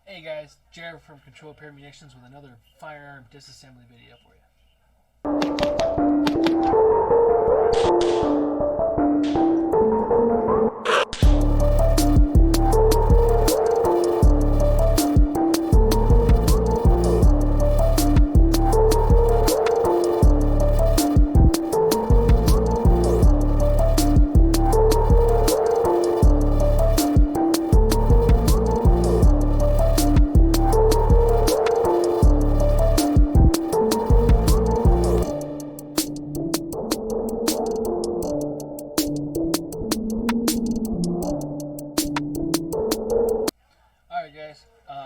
Hey guys, Jared from Control Repair Munitions with another firearm disassembly video for you.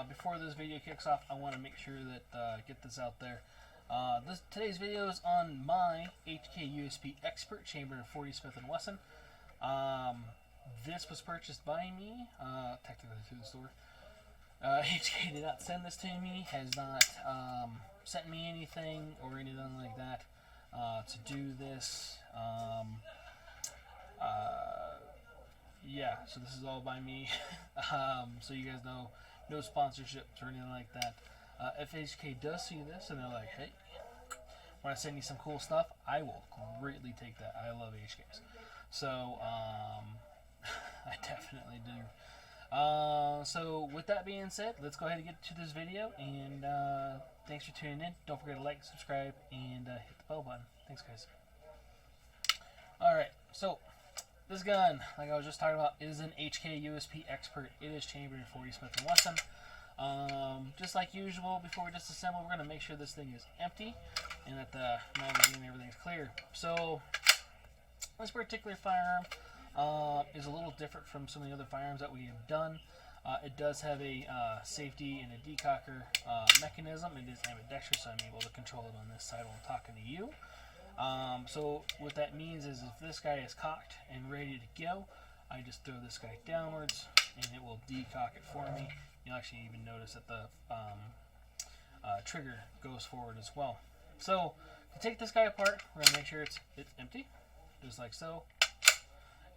Before this video kicks off, I want to make sure that get this out there. Today's video is on my HK USP Expert Chamber 40 Smith & Wesson. This was purchased by me, technically through the store. HK did not send this to me, has not sent me anything or anything like that to do this. Yeah, so this is all by me. So you guys know, no sponsorships or anything like that. If HK does see this and they're like, hey, want to send you some cool stuff, I will greatly take that. I love HKs. So, I definitely do. So, with that being said, let's go ahead and get to this video. And thanks for tuning in. Don't forget to like, subscribe, and hit the bell button. Thanks, guys. Alright, so this gun, like I was just talking about, is an HK USP Expert. It is chambered 40 Smith & Wesson. Just like usual, before we disassemble, we're going to make sure this thing is empty and that the magazine and everything's clear. So, this particular firearm is a little different from some of the other firearms that we have done. It does have a safety and a decocker mechanism. It is ambidextrous, so I'm able to control it on this side while I'm talking to you. So what that means is if this guy is cocked and ready to go, I just throw this guy downwards and it will decock it for me. You'll actually even notice that the trigger goes forward as well. So to take this guy apart, we're going to make sure it's empty, just like so.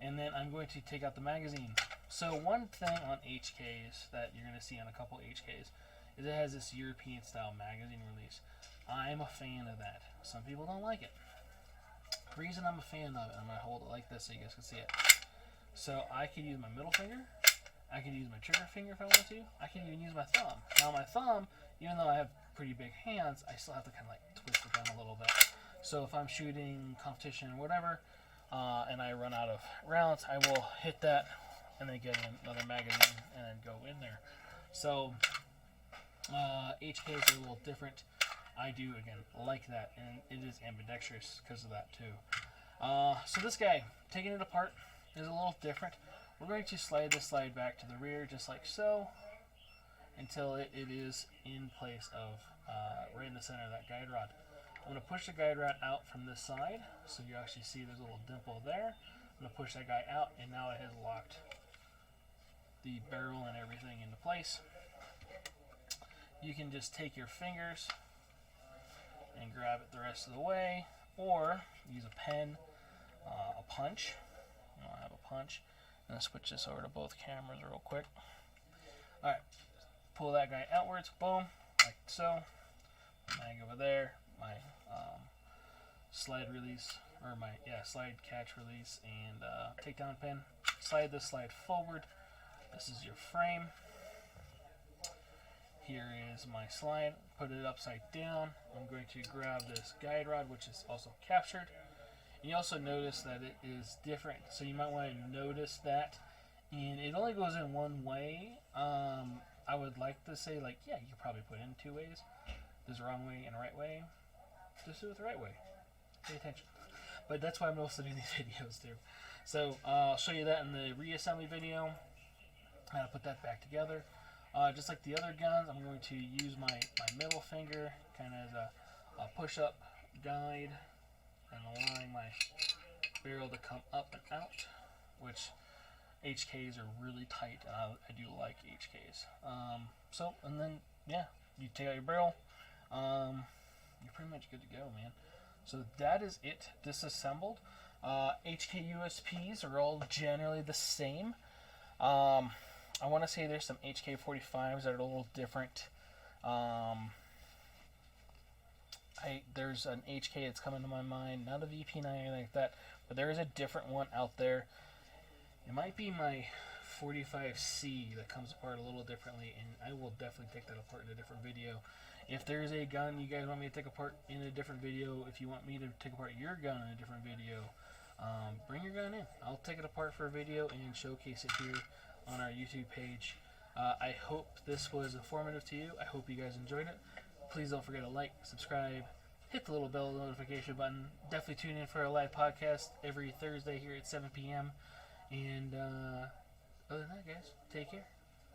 And then I'm going to take out the magazine. So one thing on HKs that you're going to see on a couple HKs is it has this European style magazine release. I'm a fan of that. Some people don't like it. The reason I'm a fan of it, I'm going to hold it like this so you guys can see it. So I could use my middle finger, I could use my trigger finger if I want to, I can even use my thumb. Now my thumb, even though I have pretty big hands, I still have to kind of like twist it down a little bit. So if I'm shooting competition or whatever, and I run out of rounds, I will hit that and then get another magazine and then go in there. So HKs are a little different. I do, again, like that, and it is ambidextrous because of that, too. So this guy, taking it apart, is a little different. We're going to slide this slide back to the rear, just like so, until it is in place of, right in the center of that guide rod. I'm going to push the guide rod out from this side, so you actually see there's a little dimple there. I'm going to push that guy out, and now it has locked the barrel and everything into place. You can just take your fingers and grab it the rest of the way, or use a pen, a punch. I have a punch. I'm going to switch this over to both cameras real quick. Alright, pull that guy outwards, boom, like so. Mag over there, my slide release, or my slide catch release, and takedown pin. Slide this slide forward. This is your frame. Here is my slide, put it upside down. I'm going to grab this guide rod, which is also captured. And you also notice that it is different, so you might want to notice that. And it only goes in one way. I would like to say, like, yeah, you could probably put it in two ways. There's a wrong way and a right way. Just do it the right way. Pay attention. But that's why I'm also doing these videos too. So I'll show you that in the reassembly video. How to put that back together. Just like the other guns, I'm going to use my middle finger kind of as a push-up guide and allowing my barrel to come up and out, which HKs are really tight. I do like HKs. And then, yeah, you take out your barrel. You're pretty much good to go, man. So that is it disassembled. HK USPs are all generally the same. I want to say there's some HK45s that are a little different. There's an HK that's coming to my mind, not a VP9 or anything like that, but there is a different one out there. It might be my 45C that comes apart a little differently, and I will definitely take that apart in a different video. If there's a gun you guys want me to take apart in a different video, if you want me to take apart your gun in a different video, bring your gun in. I'll take it apart for a video and showcase it here on our YouTube page. I hope this was informative to you. I hope you guys enjoyed it. Please don't forget to like, subscribe, hit the little bell notification button. Definitely tune in for a live podcast every Thursday here at 7 p.m. And other than that, guys, take care.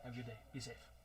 Have a good day. Be safe.